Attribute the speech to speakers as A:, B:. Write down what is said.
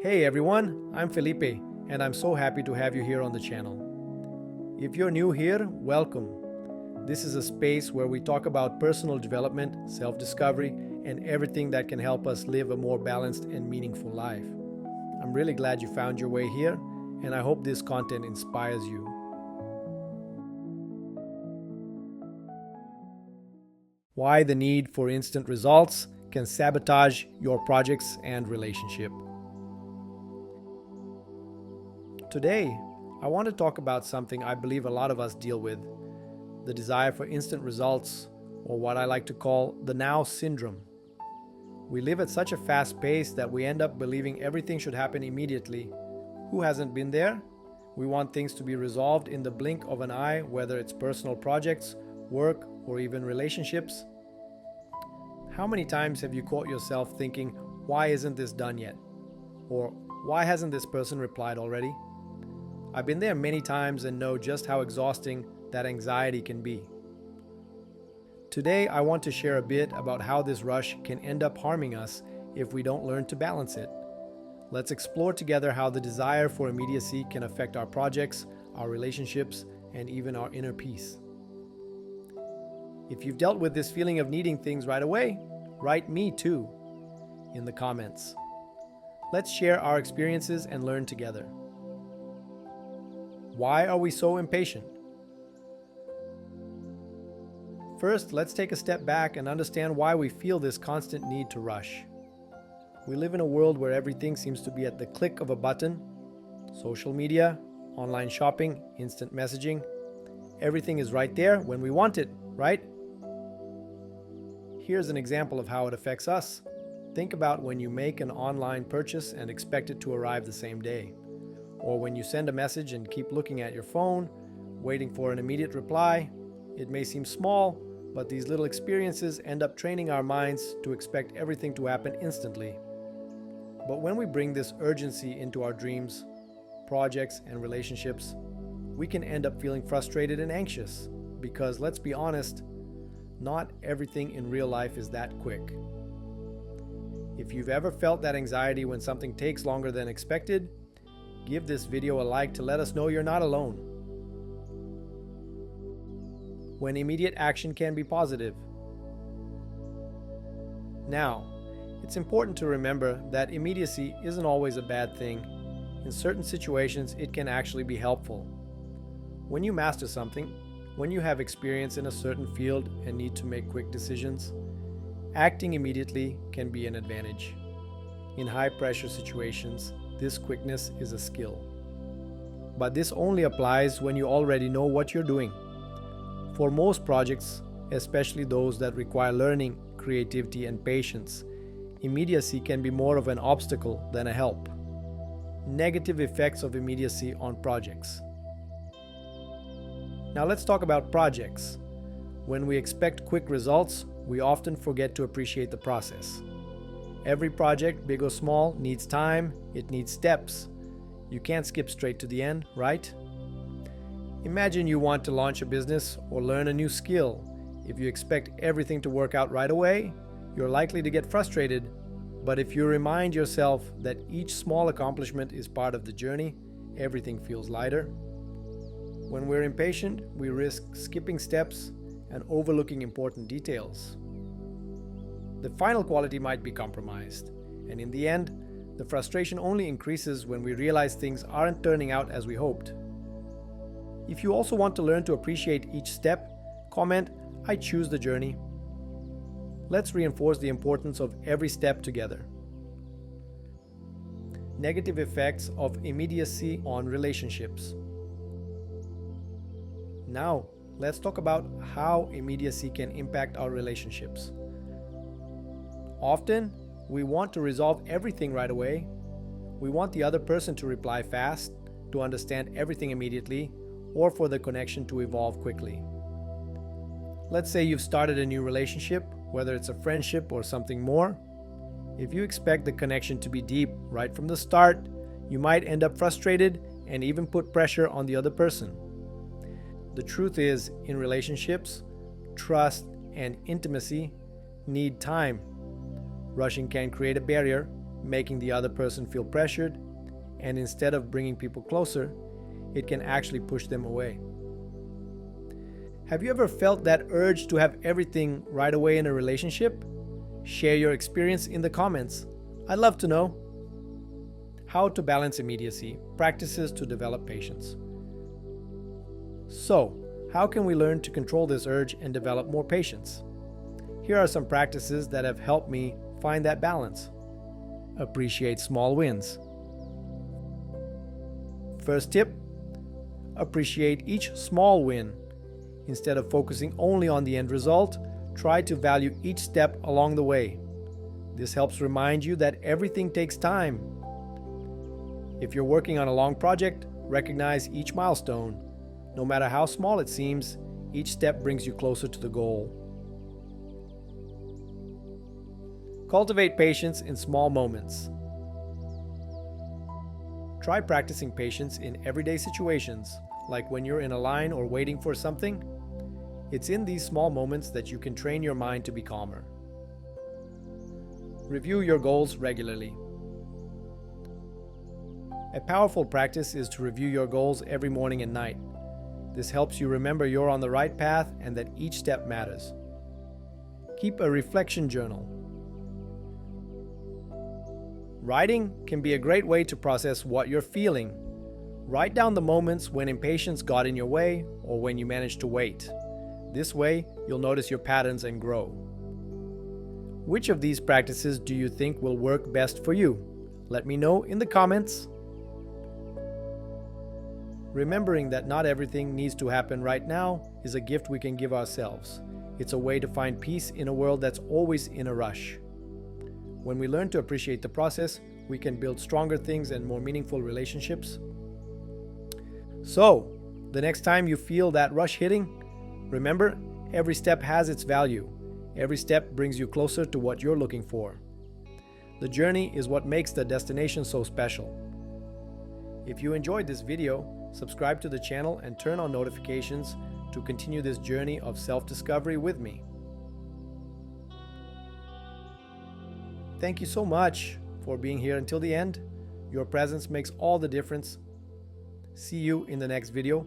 A: Hey everyone, I'm Felipe, and I'm so happy to have you here on the channel. If you're new here, welcome. This is a space where we talk about personal development, self-discovery, and everything that can help us live a more balanced and meaningful life. I'm really glad you found your way here, and I hope this content inspires you. Why the need for instant results can sabotage your projects and relationship. Today, I want to talk about something I believe a lot of us deal with, the desire for instant results, or what I like to call the now syndrome. We live at such a fast pace that we end up believing everything should happen immediately. Who hasn't been there? We want things to be resolved in the blink of an eye, whether it's personal projects, work, or even relationships. How many times have you caught yourself thinking, why isn't this done yet? Or why hasn't this person replied already? I've been there many times and know just how exhausting that anxiety can be. Today, I want to share a bit about how this rush can end up harming us if we don't learn to balance it. Let's explore together how the desire for immediacy can affect our projects, our relationships, and even our inner peace. If you've dealt with this feeling of needing things right away, write "me too" in the comments. Let's share our experiences and learn together. Why are we so impatient? First, let's take a step back and understand why we feel this constant need to rush. We live in a world where everything seems to be at the click of a button. Social media, online shopping, instant messaging. Everything is right there when we want it, right? Here's an example of how it affects us. Think about when you make an online purchase and expect it to arrive the same day. Or when you send a message and keep looking at your phone, waiting for an immediate reply. It may seem small, but these little experiences end up training our minds to expect everything to happen instantly. But when we bring this urgency into our dreams, projects, and relationships, we can end up feeling frustrated and anxious because, let's be honest, not everything in real life is that quick. If you've ever felt that anxiety when something takes longer than expected, give this video a like to let us know you're not alone. When immediate action can be positive. Now, it's important to remember that immediacy isn't always a bad thing. In certain situations, it can actually be helpful. When you master something, when you have experience in a certain field and need to make quick decisions, acting immediately can be an advantage. In high-pressure situations, this quickness is a skill. But this only applies when you already know what you're doing. For most projects, especially those that require learning, creativity, and patience, immediacy can be more of an obstacle than a help. Negative effects of immediacy on projects. Now let's talk about projects. When we expect quick results, we often forget to appreciate the process. Every project, big or small, needs time, it needs steps. You can't skip straight to the end, right? Imagine you want to launch a business or learn a new skill. If you expect everything to work out right away, you're likely to get frustrated. But if you remind yourself that each small accomplishment is part of the journey, everything feels lighter. When we're impatient, we risk skipping steps and overlooking important details. The final quality might be compromised, and in the end, the frustration only increases when we realize things aren't turning out as we hoped. If you also want to learn to appreciate each step, comment, "I choose the journey." Let's reinforce the importance of every step together. Negative effects of immediacy on relationships. Now, let's talk about how immediacy can impact our relationships. Often, we want to resolve everything right away. We want the other person to reply fast, to understand everything immediately, or for the connection to evolve quickly. Let's say you've started a new relationship, whether it's a friendship or something more. If you expect the connection to be deep right from the start, you might end up frustrated and even put pressure on the other person. The truth is, in relationships, trust and intimacy need time. Rushing can create a barrier, making the other person feel pressured, and instead of bringing people closer, it can actually push them away. Have you ever felt that urge to have everything right away in a relationship? Share your experience in the comments. I'd love to know. How to balance immediacy, practices to develop patience. So, how can we learn to control this urge and develop more patience? Here are some practices that have helped me find that balance. Appreciate small wins. First tip, appreciate each small win. Instead of focusing only on the end result, try to value each step along the way. This helps remind you that everything takes time. If you're working on a long project, recognize each milestone. No matter how small it seems, each step brings you closer to the goal. Cultivate patience in small moments. Try practicing patience in everyday situations, like when you're in a line or waiting for something. It's in these small moments that you can train your mind to be calmer. Review your goals regularly. A powerful practice is to review your goals every morning and night. This helps you remember you're on the right path and that each step matters. Keep a reflection journal. Writing can be a great way to process what you're feeling. Write down the moments when impatience got in your way or when you managed to wait. This way, you'll notice your patterns and grow. Which of these practices do you think will work best for you? Let me know in the comments. Remembering that not everything needs to happen right now is a gift we can give ourselves. It's a way to find peace in a world that's always in a rush. When we learn to appreciate the process, we can build stronger things and more meaningful relationships. So, the next time you feel that rush hitting, remember, every step has its value. Every step brings you closer to what you're looking for. The journey is what makes the destination so special. If you enjoyed this video, subscribe to the channel and turn on notifications to continue this journey of self-discovery with me. Thank you so much for being here until the end. Your presence makes all the difference. See you in the next video.